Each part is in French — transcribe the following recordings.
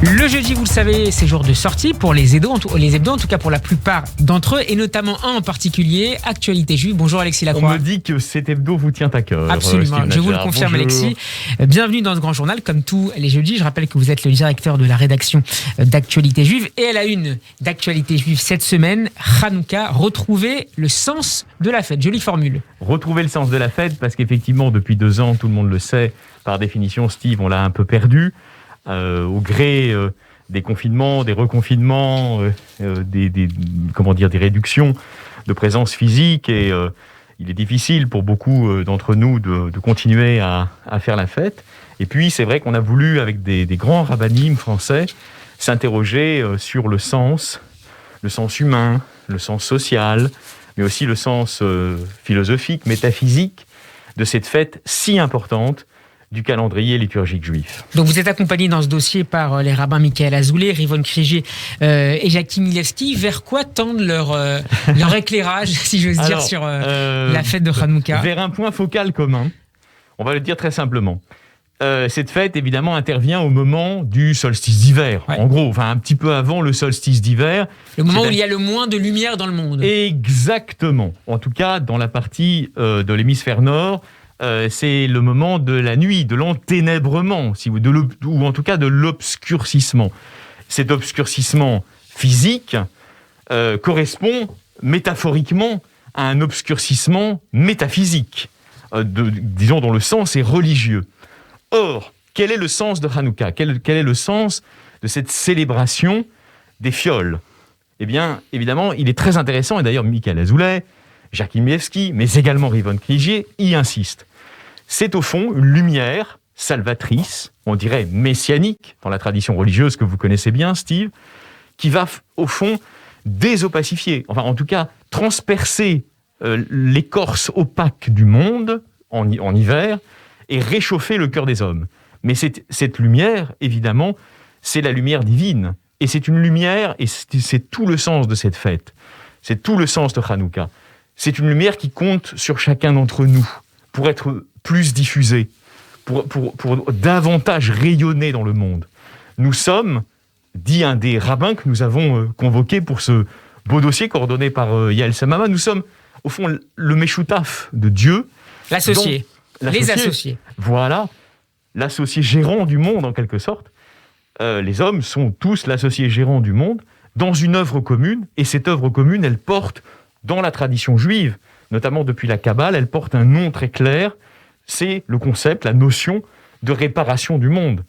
Le jeudi, vous le savez, c'est jour de sortie pour les hebdos, en tout cas pour la plupart d'entre eux, et notamment un en particulier, Actualité Juive. Bonjour Alexis Lacroix. On me dit que cet hebdo vous tient à cœur. Absolument, je vous le confirme. Bonjour. Alexis. Bienvenue dans ce grand journal, comme tous les jeudis. Je rappelle que vous êtes le directeur de la rédaction d'Actualité Juive. Et à la une d'Actualité Juive cette semaine, Hanouka, retrouver le sens de la fête. Jolie formule. Retrouver le sens de la fête, parce qu'effectivement, depuis 2 ans, tout le monde le sait, par définition, Steve, on l'a un peu perdu. Au gré des confinements, des reconfinements, des réductions de présence physique, et il est difficile pour beaucoup d'entre nous de continuer à faire la fête. Et puis c'est vrai qu'on a voulu, avec des grands rabbinim français, s'interroger sur le sens humain, le sens social, mais aussi le sens philosophique, métaphysique de cette fête si importante du calendrier liturgique juif. Donc vous êtes accompagné dans ce dossier par les rabbins Michael Azoulay, Rivon Kriger et Jacques Milevski. Vers quoi tendent leur éclairage, si j'ose dire, sur la fête de Hanouka ? Vers un point focal commun. On va le dire très simplement. Cette fête, évidemment, intervient au moment du solstice d'hiver. Ouais. En gros, un petit peu avant le solstice d'hiver. Le moment où il y a le moins de lumière dans le monde. Exactement. En tout cas, dans la partie de l'hémisphère nord, c'est le moment de la nuit, de l'enténèbrement, ou en tout cas de l'obscurcissement. Cet obscurcissement physique correspond métaphoriquement à un obscurcissement métaphysique, disons dont le sens est religieux. Or, quel est le sens de Hanouka ? Quel est le sens de cette célébration des fioles ? Eh bien, évidemment, il est très intéressant, et d'ailleurs Michael Azoulay, Jacques Milevski, mais également Rivon Kriger, y insiste. C'est au fond une lumière salvatrice, on dirait messianique, dans la tradition religieuse que vous connaissez bien, Steve, qui va au fond désopacifier, en tout cas transpercer l'écorce opaque du monde en hiver et réchauffer le cœur des hommes. Mais cette lumière, évidemment, c'est la lumière divine. Et c'est une lumière, et c'est tout le sens de cette fête. C'est tout le sens de Hanouka. C'est une lumière qui compte sur chacun d'entre nous pour être plus diffusée, pour davantage rayonner dans le monde. Nous sommes, dit un des rabbins que nous avons convoqué pour ce beau dossier coordonné par Yael Samama, nous sommes au fond le Meshoutaf de Dieu. L'associé. Les associés. Voilà, l'associé gérant du monde en quelque sorte. Les hommes sont tous l'associé gérant du monde dans une œuvre commune, et cette œuvre commune, elle porte, dans la tradition juive, notamment depuis la Kabbale, elle porte un nom très clair, c'est le concept, la notion de réparation du monde.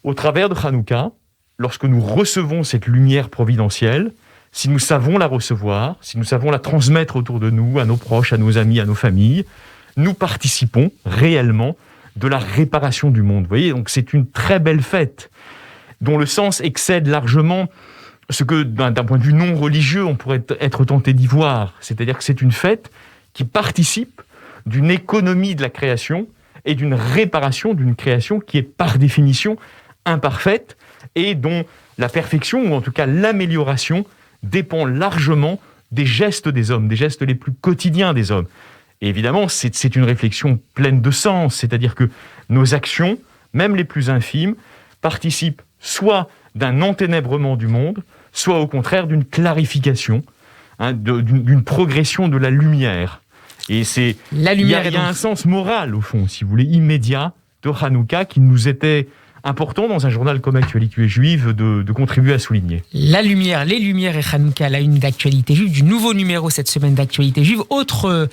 Au travers de Hanouka, lorsque nous recevons cette lumière providentielle, si nous savons la recevoir, si nous savons la transmettre autour de nous, à nos proches, à nos amis, à nos familles, nous participons réellement de la réparation du monde. Vous voyez, donc c'est une très belle fête, dont le sens excède largement ce que, d'un point de vue non religieux, on pourrait être tenté d'y voir. C'est-à-dire que c'est une fête qui participe d'une économie de la création et d'une réparation d'une création qui est par définition imparfaite et dont la perfection, ou en tout cas l'amélioration, dépend largement des gestes des hommes, des gestes les plus quotidiens des hommes. Et évidemment, c'est une réflexion pleine de sens, c'est-à-dire que nos actions, même les plus infimes, participent soit d'un enténèbrement du monde, soit au contraire d'une clarification, d'une progression de la lumière. Et c'est la lumière. Il y a un sens moral, au fond, si vous voulez, immédiat de Hanouka, qui nous était important dans un journal comme Actualité Juive de contribuer à souligner. La lumière, les lumières et Hanouka, la une d'Actualité Juive, du nouveau numéro cette semaine d'Actualité Juive. Autre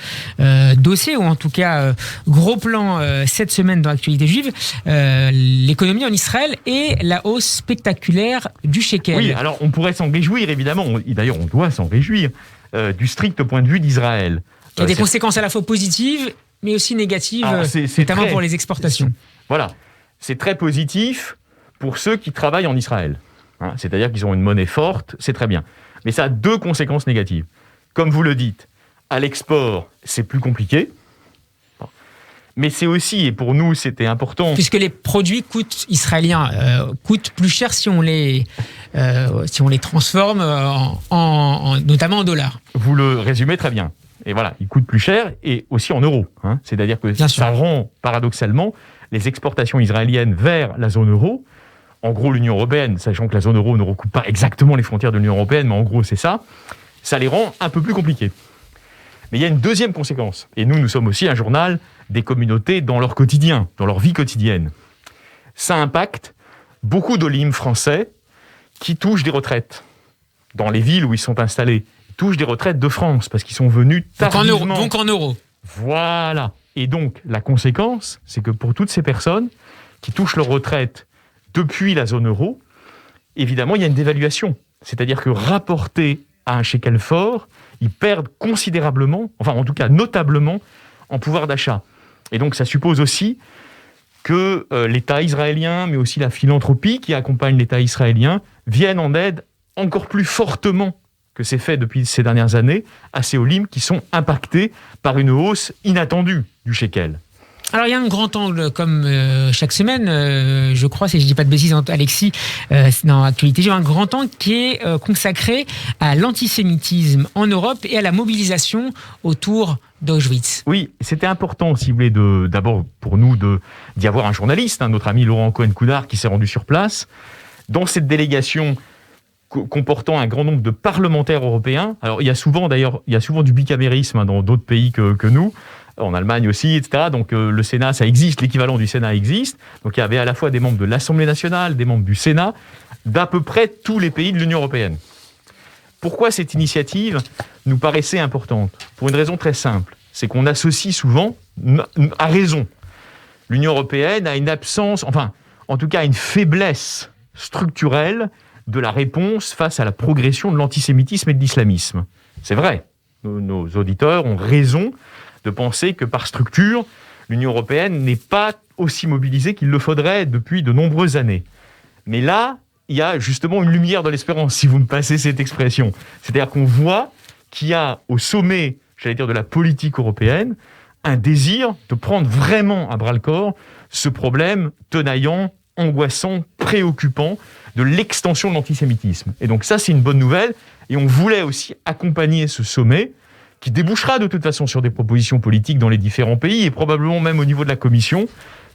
dossier, ou en tout cas gros plan cette semaine dans Actualité Juive, l'économie en Israël et la hausse spectaculaire du shekel. Oui, alors on pourrait s'en réjouir, évidemment, d'ailleurs on doit s'en réjouir, du strict point de vue d'Israël. Il y a des conséquences à la fois positives, mais aussi négatives, notamment pour les exportations. Voilà. C'est très positif pour ceux qui travaillent en Israël. C'est-à-dire qu'ils ont une monnaie forte, c'est très bien. Mais ça a 2 conséquences négatives. Comme vous le dites, à l'export, c'est plus compliqué. Mais c'est aussi, et pour nous, c'était important... Puisque les produits israéliens coûtent plus cher si on les transforme, notamment en dollars. Vous le résumez très bien. Et voilà, ils coûtent plus cher, et aussi en euros. C'est-à-dire que ça rend, paradoxalement, les exportations israéliennes vers la zone euro en gros l'Union européenne, sachant que la zone euro ne recoupe pas exactement les frontières de l'Union européenne, mais en gros c'est ça, ça les rend un peu plus compliqués. Mais il y a une deuxième conséquence, et nous sommes aussi un journal des communautés dans leur quotidien, dans leur vie quotidienne. Ça impacte beaucoup d'OLIM français qui touchent des retraites dans les villes où ils sont installés. Ils touchent des retraites de France parce qu'ils sont venus tardivement. Donc en euros. Voilà. Et donc, la conséquence, c'est que pour toutes ces personnes qui touchent leur retraite depuis la zone euro, évidemment, il y a une dévaluation. C'est-à-dire que rapporté à un shekel fort, ils perdent considérablement, enfin en tout cas notablement, en pouvoir d'achat. Et donc, ça suppose aussi que l'État israélien, mais aussi la philanthropie qui accompagne l'État israélien, viennent en aide encore plus fortement que c'est fait depuis ces dernières années à ces OLIM qui sont impactés par une hausse inattendue du shekel. Alors il y a un grand angle comme chaque semaine, je crois, si je ne dis pas de bêtises, Alexis, dans Actualité, j'ai un grand angle qui est consacré à l'antisémitisme en Europe et à la mobilisation autour d'Auschwitz. Oui, c'était important, si vous voulez, d'abord pour nous d'y avoir un journaliste, notre ami Laurent Cohen-Coudard qui s'est rendu sur place. Dans cette délégation comportant un grand nombre de parlementaires européens, alors il y a souvent du bicamérisme dans d'autres pays que nous, en Allemagne aussi, etc. Donc le Sénat, ça existe, l'équivalent du Sénat existe. Donc il y avait à la fois des membres de l'Assemblée nationale, des membres du Sénat, d'à peu près tous les pays de l'Union européenne. Pourquoi cette initiative nous paraissait importante ? Pour une raison très simple, c'est qu'on associe souvent, à raison, l'Union européenne à une absence, enfin, en tout cas à une faiblesse structurelle de la réponse face à la progression de l'antisémitisme et de l'islamisme. C'est vrai, nos auditeurs ont raison de penser que par structure, l'Union européenne n'est pas aussi mobilisée qu'il le faudrait depuis de nombreuses années. Mais là, il y a justement une lumière de l'espérance, si vous me passez cette expression. C'est-à-dire qu'on voit qu'il y a au sommet, j'allais dire, de la politique européenne, un désir de prendre vraiment à bras-le-corps ce problème tenaillant, angoissant, préoccupant de l'extension de l'antisémitisme. Et donc ça, c'est une bonne nouvelle. Et on voulait aussi accompagner ce sommet qui débouchera de toute façon sur des propositions politiques dans les différents pays et probablement même au niveau de la Commission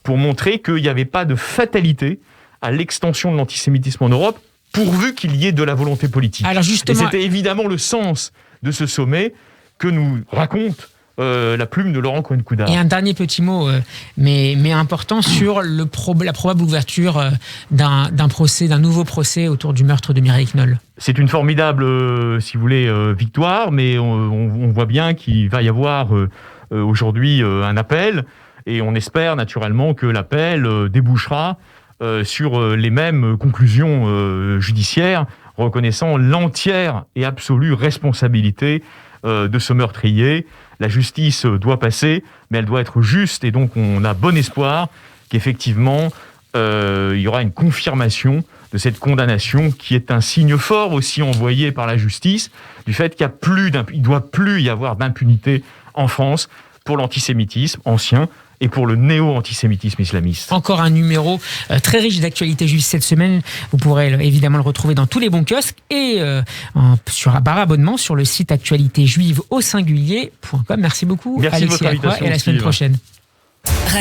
pour montrer qu'il n'y avait pas de fatalité à l'extension de l'antisémitisme en Europe pourvu qu'il y ait de la volonté politique. Alors justement, et c'était évidemment le sens de ce sommet que nous raconte la plume de Laurent Cohen-Coudard. Et un dernier petit mot, mais important, sur la probable ouverture d'un nouveau procès autour du meurtre de Mireille Knoll. C'est une formidable, si vous voulez, victoire, mais on voit bien qu'il va y avoir aujourd'hui un appel, et on espère naturellement que l'appel débouchera sur les mêmes conclusions judiciaires, reconnaissant l'entière et absolue responsabilité de ce meurtrier. La justice doit passer, mais elle doit être juste, et donc on a bon espoir qu'effectivement, il y aura une confirmation de cette condamnation qui est un signe fort aussi envoyé par la justice du fait qu'il ne doit plus y avoir d'impunité en France pour l'antisémitisme ancien et pour le néo-antisémitisme islamiste. Encore un numéro très riche d'actualité juive cette semaine. Vous pourrez évidemment le retrouver dans tous les bons kiosques et par abonnement sur le site actualitéjuive au singulier.com. Merci beaucoup, Merci Alexis Lacroix, et à la semaine prochaine.